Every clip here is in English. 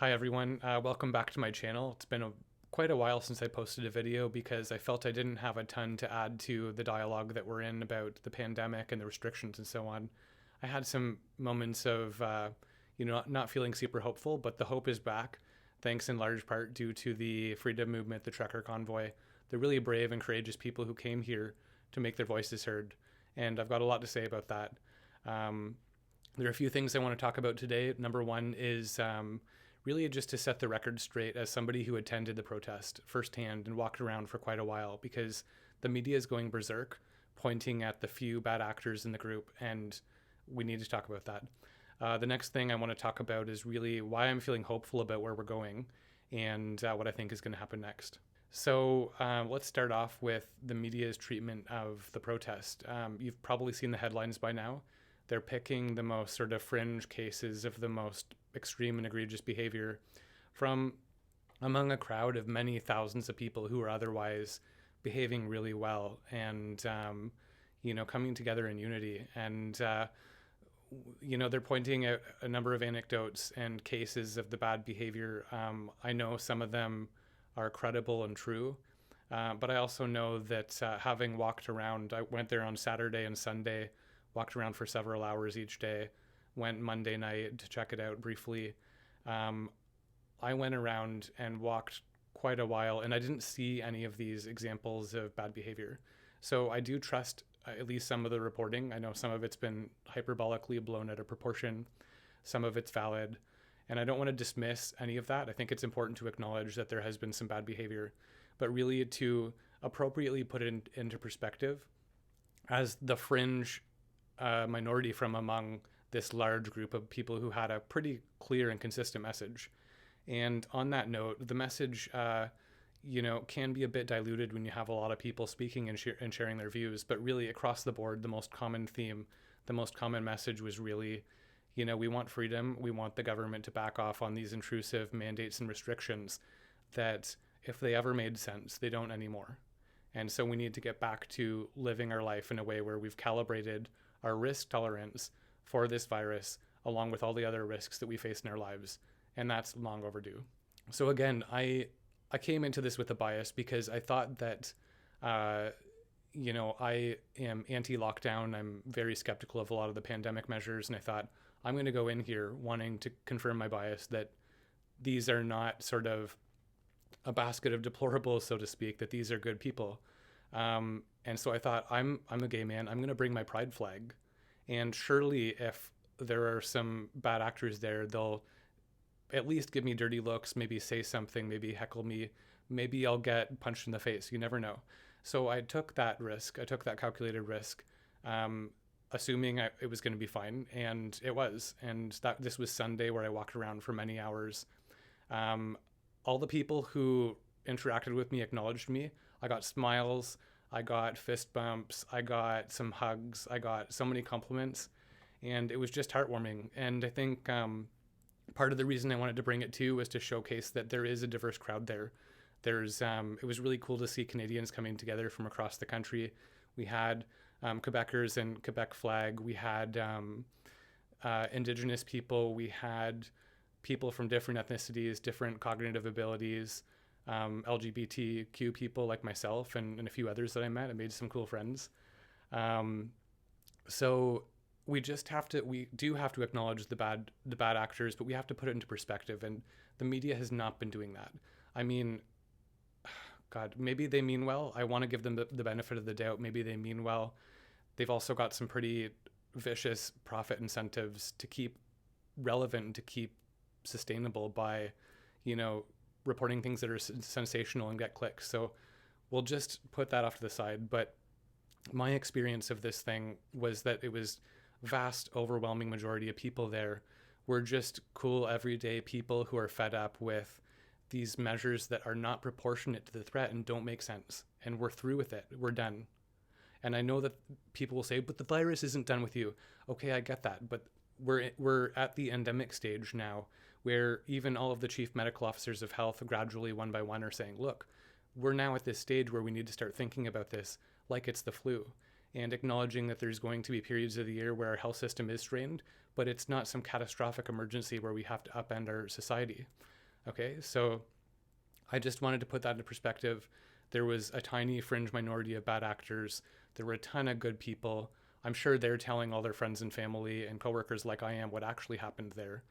Hi everyone, welcome back to my channel. It's been quite a while since I posted a video because I felt I didn't have a ton to add to the dialogue that we're in about the pandemic and the restrictions and so on. I had some moments of, not feeling super hopeful, but the hope is back, thanks in large part due to the freedom movement, the Trucker Convoy. They're really brave and courageous people who came here to make their voices heard, and I've got a lot to say about that. Um, there are a few things I want to talk about today. Number one is really just to set the record straight as somebody who attended the protest firsthand and walked around for quite a while, because the media is going berserk, pointing at the few bad actors in the group, and we need to talk about that. The next thing I want to talk about is really why I'm feeling hopeful about where we're going and what I think is going to happen next. So let's start off with the media's treatment of the protest. You've probably seen the headlines by now. They're picking the most sort of fringe cases of the most extreme and egregious behavior from among a crowd of many thousands of people who are otherwise behaving really well and, coming together in unity. And, they're pointing out a number of anecdotes and cases of the bad behavior. I know some of them are credible and true. But I also know that having walked around, I went there on Saturday and Sunday, walked around for several hours each day, went Monday night to check it out briefly. I went around and walked quite a while, and I didn't see any of these examples of bad behavior. So I do trust at least some of the reporting. I know some of it's been hyperbolically blown out of proportion, some of it's valid, and I don't want to dismiss any of that. I think it's important to acknowledge that there has been some bad behavior, but really to appropriately put it into perspective as the fringe minority from among this large group of people who had a pretty clear and consistent message. And on that note, the message, can be a bit diluted when you have a lot of people speaking and sharing their views. But really, across the board, the most common theme, the most common message was really, we want freedom. We want the government to back off on these intrusive mandates and restrictions that, if they ever made sense, they don't anymore. And so we need to get back to living our life in a way where we've calibrated our risk tolerance for this virus, along with all the other risks that we face in our lives. And that's long overdue. So again, I came into this with a bias because I thought that, I am anti-lockdown. I'm very skeptical of a lot of the pandemic measures. And I thought, I'm going to go in here wanting to confirm my bias that these are not sort of a basket of deplorables, so to speak, that these are good people. And so I thought, I'm a gay man. I'm going to bring my pride flag. And surely if there are some bad actors there, they'll at least give me dirty looks, maybe say something, maybe heckle me, maybe I'll get punched in the face. You never know. So I took that risk. I took that calculated risk, assuming it was going to be fine. And it was. And this was Sunday, where I walked around for many hours. All the people who interacted with me acknowledged me. I got smiles. I got fist bumps. I got some hugs. I got so many compliments. And it was just heartwarming. And I think part of the reason I wanted to bring it too was to showcase that there is a diverse crowd there. It was really cool to see Canadians coming together from across the country. We had Quebecers and Quebec flag. We had Indigenous people. We had people from different ethnicities, different cognitive abilities, LGBTQ people like myself and a few others that I met. I made some cool friends. So we do have to acknowledge the bad actors, but we have to put it into perspective. And the media has not been doing that. I mean, God, maybe they mean well. I want to give them the benefit of the doubt. Maybe they mean well. They've also got some pretty vicious profit incentives to keep relevant and to keep sustainable by, reporting things that are sensational and get clicks. So we'll just put that off to the side. But my experience of this thing was that it was vast, overwhelming majority of people there were just cool, everyday people who are fed up with these measures that are not proportionate to the threat and don't make sense. And we're through with it. We're done. And I know that people will say, but the virus isn't done with you. Okay, I get that. But we're at the endemic stage now, where even all of the chief medical officers of health gradually, one by one, are saying, look, we're now at this stage where we need to start thinking about this like it's the flu. and acknowledging that there's going to be periods of the year where our health system is strained, but it's not some catastrophic emergency where we have to upend our society. Okay, so I just wanted to put that into perspective. There was a tiny fringe minority of bad actors. There were a ton of good people. I'm sure they're telling all their friends and family and coworkers, like I am, what actually happened there,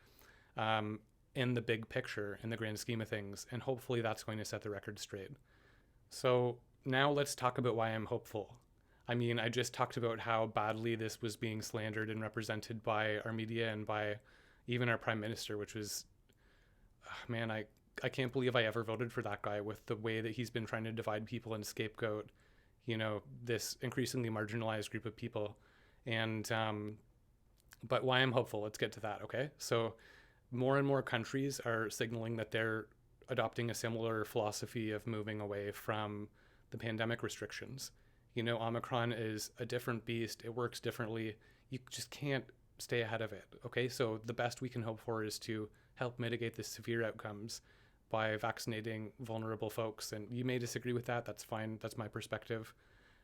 in the big picture, in the grand scheme of things. And hopefully that's going to set the record straight. So now let's talk about why I'm hopeful. I mean, I just talked about how badly this was being slandered and represented by our media and by even our prime minister, which was, man, I can't believe I ever voted for that guy with the way that he's been trying to divide people and scapegoat, this increasingly marginalized group of people. And, but why I'm hopeful, let's get to that, okay? So more and more countries are signaling that they're adopting a similar philosophy of moving away from the pandemic restrictions. Omicron is a different beast. It works differently. You just can't stay ahead of it. Okay, so the best we can hope for is to help mitigate the severe outcomes by vaccinating vulnerable folks. And you may disagree with that. That's fine. That's my perspective.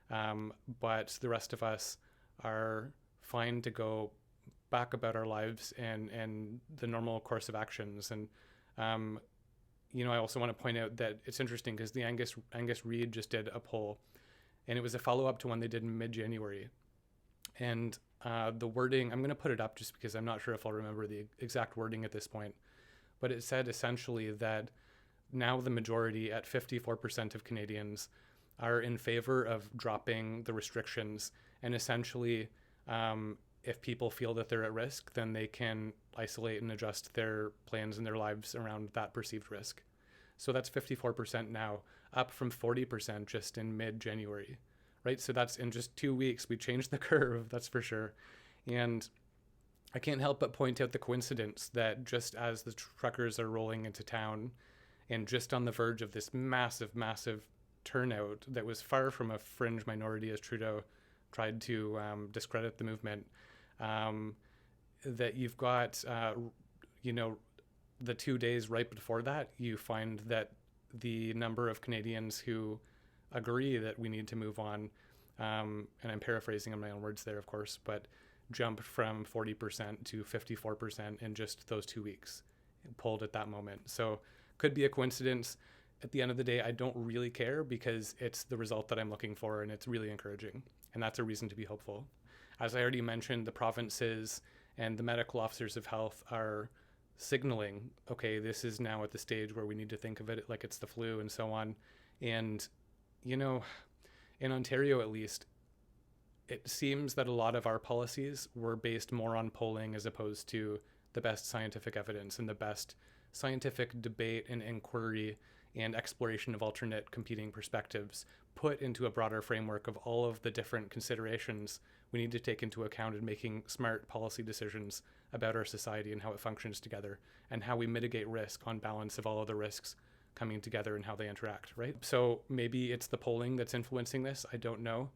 But the rest of us are fine to go back about our lives and the normal course of actions. And, I also want to point out that it's interesting because the Angus Reid just did a poll, and it was a follow-up to one they did in mid-January. And the wording, I'm going to put it up just because I'm not sure if I'll remember the exact wording at this point, but it said essentially that now the majority, at 54% of Canadians, are in favor of dropping the restrictions. And essentially, if people feel that they're at risk, then they can isolate and adjust their plans and their lives around that perceived risk. So that's 54% now, up from 40% just in mid-January, right? So that's in just 2 weeks, we changed the curve, that's for sure. And I can't help but point out the coincidence that just as the truckers are rolling into town and just on the verge of this massive, massive turnout that was far from a fringe minority as Trudeau tried to discredit the movement, that you've got, the 2 days right before that, you find that the number of Canadians who agree that we need to move on, and I'm paraphrasing in my own words there, of course, but jumped from 40% to 54% in just those 2 weeks, pulled at that moment. So could be a coincidence. At the end of the day, I don't really care because it's the result that I'm looking for and it's really encouraging. And that's a reason to be hopeful. As I already mentioned, the provinces and the medical officers of health are signaling, okay, this is now at the stage where we need to think of it like it's the flu and so on. And, in Ontario at least, it seems that a lot of our policies were based more on polling as opposed to the best scientific evidence and the best scientific debate and inquiry and exploration of alternate competing perspectives put into a broader framework of all of the different considerations we need to take into account in making smart policy decisions about our society and how it functions together and how we mitigate risk on balance of all of the risks coming together and how they interact, right? So maybe it's the polling that's influencing this. I don't know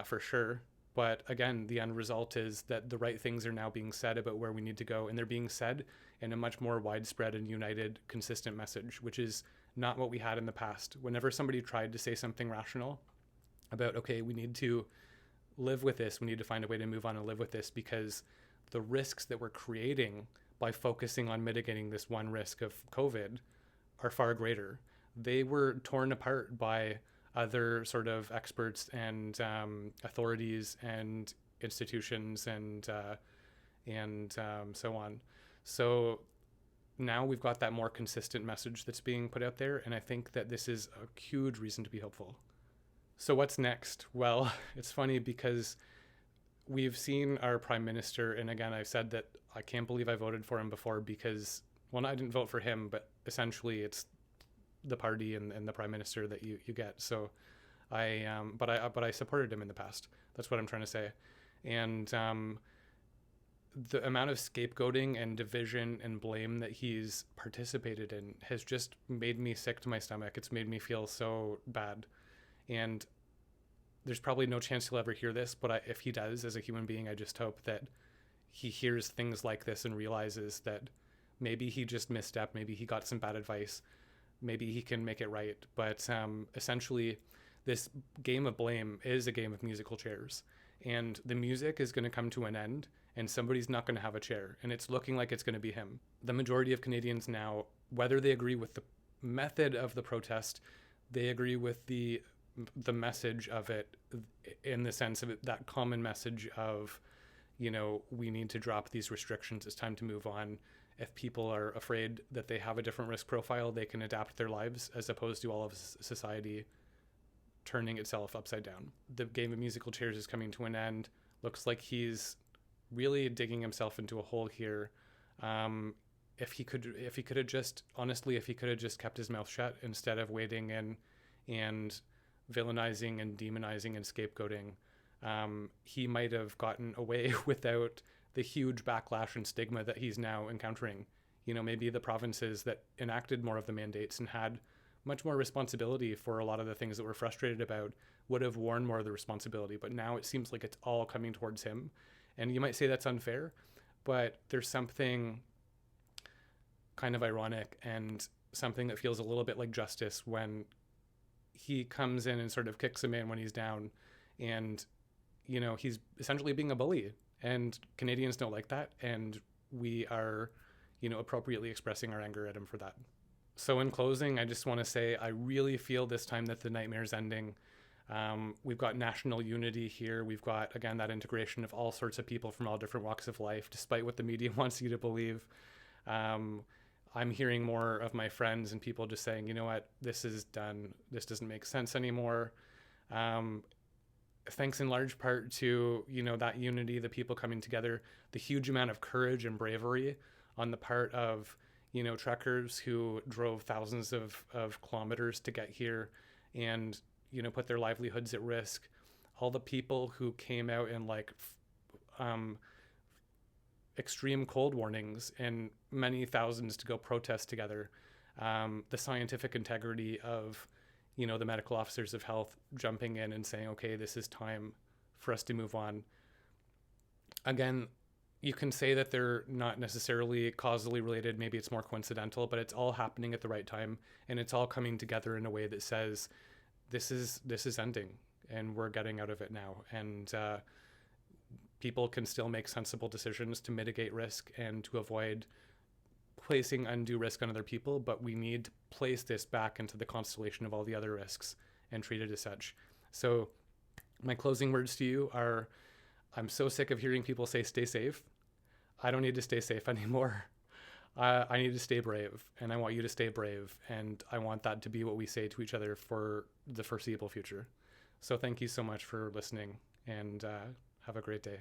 for sure. But again, the end result is that the right things are now being said about where we need to go, and they're being said in a much more widespread and united, consistent message, which is not what we had in the past. Whenever somebody tried to say something rational about, okay, we need to live with this, we need to find a way to move on and live with this, because the risks that we're creating by focusing on mitigating this one risk of COVID are far greater. They were torn apart by other sort of experts and authorities and institutions and so on. So now we've got that more consistent message that's being put out there, and I think that this is a huge reason to be hopeful. So what's next? Well, it's funny because we've seen our prime minister, and again, I've said that I can't believe I voted for him before because, well, I didn't vote for him, but essentially it's the party and the prime minister that you get. So but I supported him in the past. That's what I'm trying to say. And the amount of scapegoating and division and blame that he's participated in has just made me sick to my stomach. It's made me feel so bad. And there's probably no chance he'll ever hear this, but if he does, as a human being, I just hope that he hears things like this and realizes that maybe he just misstepped, maybe he got some bad advice, maybe he can make it right. But essentially, this game of blame is a game of musical chairs. and the music is going to come to an end, and somebody's not going to have a chair, and it's looking like it's going to be him. The majority of Canadians now, whether they agree with the method of the protest, they agree with the message of it, in the sense of it, that common message of, we need to drop these restrictions. It's time to move on. If people are afraid that they have a different risk profile, they can adapt their lives, as opposed to all of society turning itself upside down. The game of musical chairs is coming to an end. Looks like he's really digging himself into a hole here. If he could have just, honestly, if he could have just kept his mouth shut instead of wading in and villainizing and demonizing and scapegoating, he might have gotten away without the huge backlash and stigma that he's now encountering. Maybe the provinces that enacted more of the mandates and had much more responsibility for a lot of the things that we're frustrated about would have worn more of the responsibility. But now it seems like it's all coming towards him. And you might say that's unfair, but there's something kind of ironic and something that feels a little bit like justice when he comes in and sort of kicks a man when he's down, and he's essentially being a bully, and Canadians don't like that, and we are appropriately expressing our anger at him for that. So in closing, I just want to say I really feel this time that the nightmare's ending. We've got national unity here. We've got, again, that integration of all sorts of people from all different walks of life, despite what the media wants you to believe. I'm hearing more of my friends and people just saying, you know what, this is done. This doesn't make sense anymore. Thanks in large part to, that unity, the people coming together, the huge amount of courage and bravery on the part of, truckers who drove thousands of kilometers to get here and, put their livelihoods at risk. All the people who came out in extreme cold warnings and many thousands to go protest together. The scientific integrity of, the medical officers of health jumping in and saying, okay, this is time for us to move on. Again, you can say that they're not necessarily causally related. Maybe it's more coincidental, but it's all happening at the right time. And it's all coming together in a way that says, this is ending and we're getting out of it now. And people can still make sensible decisions to mitigate risk and to avoid placing undue risk on other people. But we need to place this back into the constellation of all the other risks and treat it as such. So my closing words to you are, I'm so sick of hearing people say, stay safe. I don't need to stay safe anymore. I need to stay brave, and I want you to stay brave. And I want that to be what we say to each other for the foreseeable future. So thank you so much for listening, and have a great day.